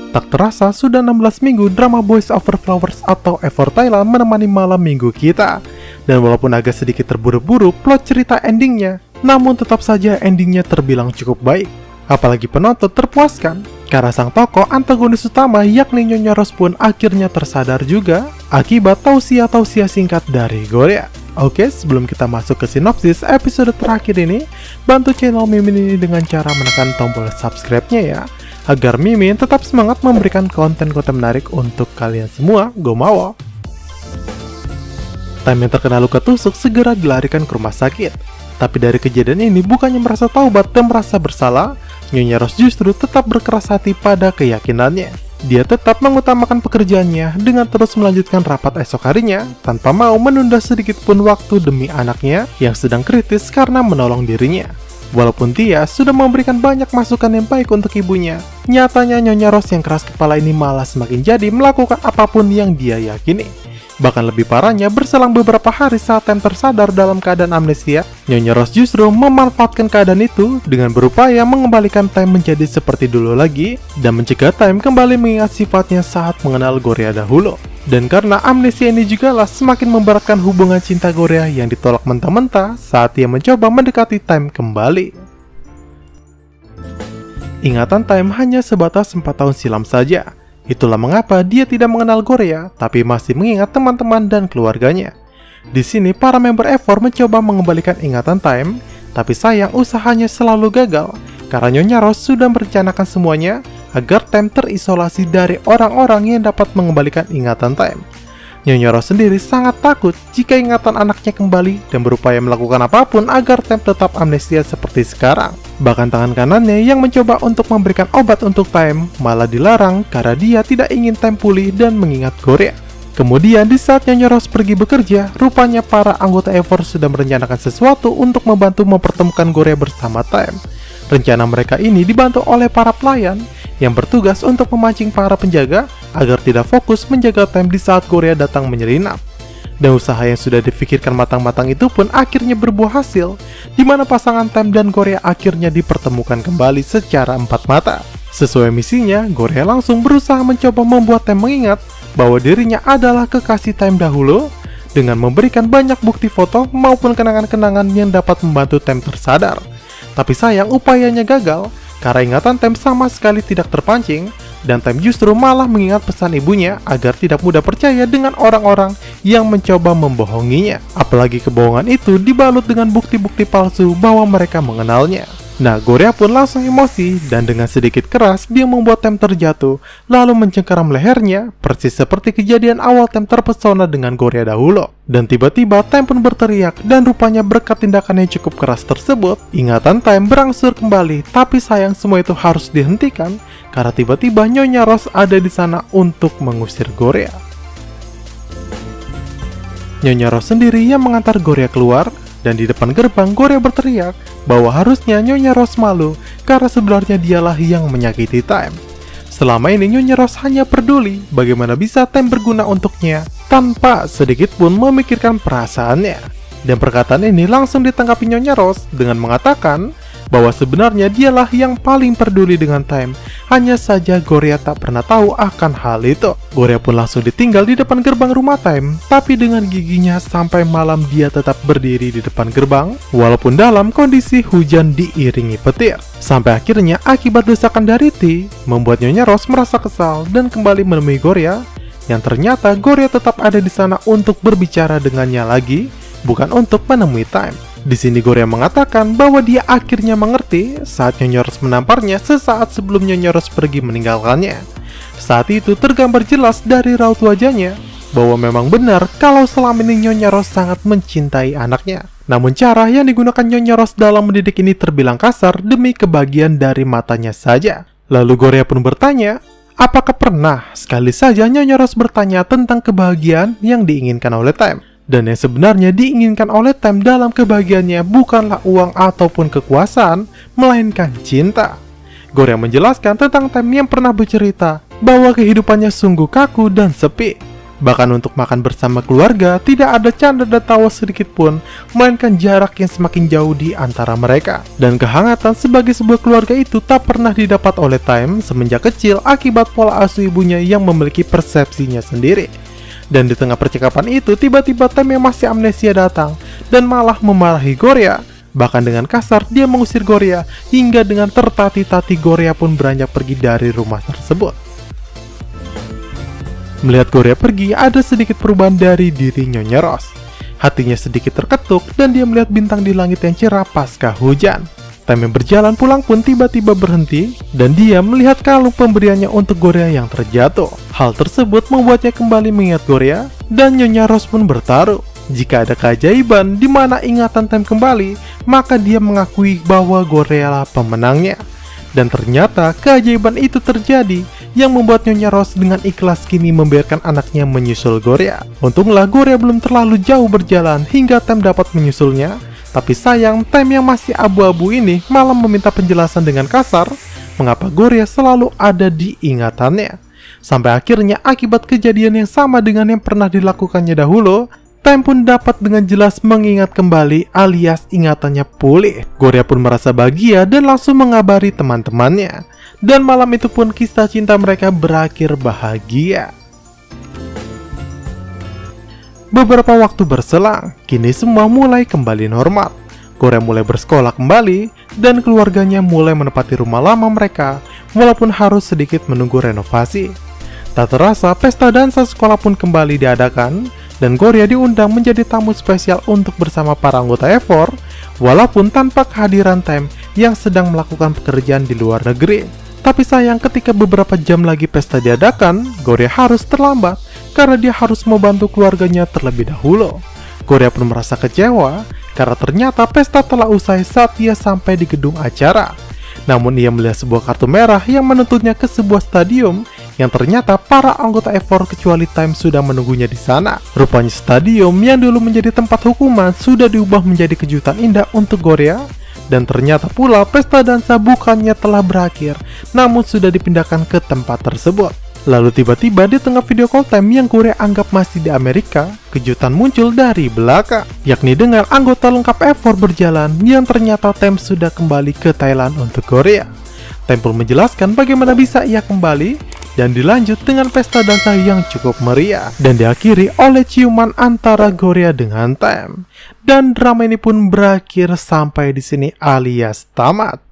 Tak terasa sudah 16 minggu drama Boys Over Flowers atau Ever Thailand menemani malam minggu kita. Dan walaupun agak sedikit terburu-buru plot cerita endingnya, namun tetap saja endingnya terbilang cukup baik. Apalagi penonton terpuaskan, karena sang tokoh antagonis utama yakni Nyonya Rose pun akhirnya tersadar juga akibat tausiah-tausiah singkat dari Gorea. Oke, sebelum kita masuk ke sinopsis episode terakhir ini, bantu channel Mimin ini dengan cara menekan tombol subscribe-nya ya, agar Mimin tetap semangat memberikan konten-konten menarik untuk kalian semua. Gomawo! Time yang terkena luka tusuk segera dilarikan ke rumah sakit. Tapi dari kejadian ini bukannya merasa taubat dan merasa bersalah, Nyonya Rose justru tetap berkeras hati pada keyakinannya. Dia tetap mengutamakan pekerjaannya dengan terus melanjutkan rapat esok harinya tanpa mau menunda sedikit pun waktu demi anaknya yang sedang kritis karena menolong dirinya. Walaupun dia sudah memberikan banyak masukan yang baik untuk ibunya, nyatanya Nyonya Rose yang keras kepala ini malah semakin jadi melakukan apapun yang dia yakini. Bahkan lebih parahnya, berselang beberapa hari saat Time tersadar dalam keadaan amnesia, Nyonya Rose justru memanfaatkan keadaan itu dengan berupaya mengembalikan Time menjadi seperti dulu lagi dan mencegah Time kembali mengingat sifatnya saat mengenal Gorea dahulu. Dan karena amnesia ini jugalah semakin memberatkan hubungan cinta Gorea yang ditolak mentah-mentah saat ia mencoba mendekati Time kembali. Ingatan Time hanya sebatas 4 tahun silam saja. Itulah mengapa dia tidak mengenal Gorea, tapi masih mengingat teman-teman dan keluarganya. Di sini, para member Ever mencoba mengembalikan ingatan Time, tapi sayang usahanya selalu gagal, karena Nyonya Rose sudah merencanakan semuanya agar Time terisolasi dari orang-orang yang dapat mengembalikan ingatan Time. Nyonya Rose sendiri sangat takut jika ingatan anaknya kembali dan berupaya melakukan apapun agar Time tetap amnesia seperti sekarang. Bahkan tangan kanannya yang mencoba untuk memberikan obat untuk Time malah dilarang karena dia tidak ingin Time pulih dan mengingat Gorea. Kemudian di saat Nyonya Rose pergi bekerja, rupanya para anggota Ever sudah merencanakan sesuatu untuk membantu mempertemukan Gorea bersama Time. Rencana mereka ini dibantu oleh para pelayan yang bertugas untuk memancing para penjaga agar tidak fokus menjaga Time di saat Gorea datang menyelinap. Dan usaha yang sudah difikirkan matang-matang itu pun akhirnya berbuah hasil, di mana pasangan Time dan Gorea akhirnya dipertemukan kembali secara empat mata. Sesuai misinya, Gorea langsung berusaha mencoba membuat Time mengingat bahwa dirinya adalah kekasih Time dahulu, dengan memberikan banyak bukti foto maupun kenangan-kenangan yang dapat membantu Time tersadar. Tapi sayang upayanya gagal, karena ingatan Time sama sekali tidak terpancing, dan Time justru malah mengingat pesan ibunya agar tidak mudah percaya dengan orang-orang yang mencoba membohonginya. Apalagi kebohongan itu dibalut dengan bukti-bukti palsu bahwa mereka mengenalnya. Nah, Gorea pun langsung emosi dan dengan sedikit keras dia membuat Time terjatuh lalu mencengkeram lehernya persis seperti kejadian awal Time terpesona dengan Gorea dahulu. Dan tiba-tiba Time pun berteriak dan rupanya berkat tindakan yang cukup keras tersebut, ingatan Time berangsur kembali, tapi sayang semua itu harus dihentikan karena tiba-tiba Nyonya Rose ada di sana untuk mengusir Gorea. Nyonya Rose sendiri yang mengantar Gorea keluar, dan di depan gerbang Gorea berteriak bahwa harusnya Nyonya Rose malu karena sebenarnya dialah yang menyakiti Time. Selama ini Nyonya Rose hanya peduli bagaimana bisa Time berguna untuknya tanpa sedikit pun memikirkan perasaannya. Dan perkataan ini langsung ditanggapi Nyonya Rose dengan mengatakan bahwa sebenarnya dialah yang paling peduli dengan Time. Hanya saja Gorea tak pernah tahu akan hal itu. Gorea pun langsung ditinggal di depan gerbang rumah Time, tapi dengan giginya sampai malam dia tetap berdiri di depan gerbang, walaupun dalam kondisi hujan diiringi petir. Sampai akhirnya akibat desakan dari T, membuat Nyonya Rose merasa kesal dan kembali menemui Gorea, yang ternyata Gorea tetap ada di sana untuk berbicara dengannya lagi, bukan untuk menemui Time. Di sini Gorea mengatakan bahwa dia akhirnya mengerti saat Nyonya Rose menamparnya sesaat sebelum Nyonya Rose pergi meninggalkannya. Saat itu tergambar jelas dari raut wajahnya bahwa memang benar kalau selama ini Nyonya Rose sangat mencintai anaknya. Namun cara yang digunakan Nyonya Rose dalam mendidik ini terbilang kasar demi kebahagiaan dari matanya saja. Lalu Gorea pun bertanya, apakah pernah sekali saja Nyonya Rose bertanya tentang kebahagiaan yang diinginkan oleh Time? Dan yang sebenarnya diinginkan oleh Time dalam kebahagiaannya bukanlah uang ataupun kekuasaan, melainkan cinta. Gorea menjelaskan tentang Time yang pernah bercerita bahwa kehidupannya sungguh kaku dan sepi. Bahkan untuk makan bersama keluarga, tidak ada canda dan tawa sedikit pun, melainkan jarak yang semakin jauh di antara mereka. Dan kehangatan sebagai sebuah keluarga itu tak pernah didapat oleh Time semenjak kecil akibat pola asuh ibunya yang memiliki persepsinya sendiri. Dan di tengah percakapan itu, tiba-tiba Time yang masih amnesia datang dan malah memarahi Gorya. Bahkan dengan kasar, dia mengusir Gorya, hingga dengan tertati-tati Gorya pun beranjak pergi dari rumah tersebut. Melihat Gorya pergi, ada sedikit perubahan dari diri Nyonya Rose. Hatinya sedikit terketuk dan dia melihat bintang di langit yang cerah pasca hujan. Time yang berjalan pulang pun tiba-tiba berhenti dan dia melihat kalung pemberiannya untuk Gorya yang terjatuh. Hal tersebut membuatnya kembali mengingat Gorya dan Nyonya Rose pun bertaruh. Jika ada keajaiban di mana ingatan Time kembali, maka dia mengakui bahwa Gorya lah pemenangnya. Dan ternyata keajaiban itu terjadi, yang membuat Nyonya Rose dengan ikhlas kini membiarkan anaknya menyusul Gorya. Untunglah Gorya belum terlalu jauh berjalan hingga Time dapat menyusulnya. Tapi sayang, Time yang masih abu-abu ini malah meminta penjelasan dengan kasar mengapa Gorya selalu ada di ingatannya. Sampai akhirnya akibat kejadian yang sama dengan yang pernah dilakukannya dahulu, Time pun dapat dengan jelas mengingat kembali alias ingatannya pulih. Gorya pun merasa bahagia dan langsung mengabari teman-temannya. Dan malam itu pun kisah cinta mereka berakhir bahagia. Beberapa waktu berselang, kini semua mulai kembali normal. Gorya mulai bersekolah kembali dan keluarganya mulai menempati rumah lama mereka walaupun harus sedikit menunggu renovasi. Tak terasa pesta dansa sekolah pun kembali diadakan dan Gorya diundang menjadi tamu spesial untuk bersama para anggota EVOR walaupun tanpa kehadiran Time yang sedang melakukan pekerjaan di luar negeri. Tapi sayang ketika beberapa jam lagi pesta diadakan, Gorya harus terlambat karena dia harus membantu keluarganya terlebih dahulu. Gorya pun merasa kecewa karena ternyata pesta telah usai saat ia sampai di gedung acara. Namun ia melihat sebuah kartu merah yang menuntutnya ke sebuah stadium yang ternyata para anggota EVOR kecuali Time sudah menunggunya di sana. Rupanya stadium yang dulu menjadi tempat hukuman sudah diubah menjadi kejutan indah untuk Gorya. Dan ternyata pula pesta dansa bukannya telah berakhir, namun sudah dipindahkan ke tempat tersebut. Lalu tiba-tiba di tengah video call Time yang Gorya anggap masih di Amerika, kejutan muncul dari belakang, yakni dengan anggota lengkap EVOR berjalan yang ternyata Time sudah kembali ke Thailand untuk Gorya. Time pun menjelaskan bagaimana bisa ia kembali dan dilanjut dengan pesta dansa yang cukup meriah dan diakhiri oleh ciuman antara Gorya dengan Time. Dan drama ini pun berakhir sampai di sini alias tamat.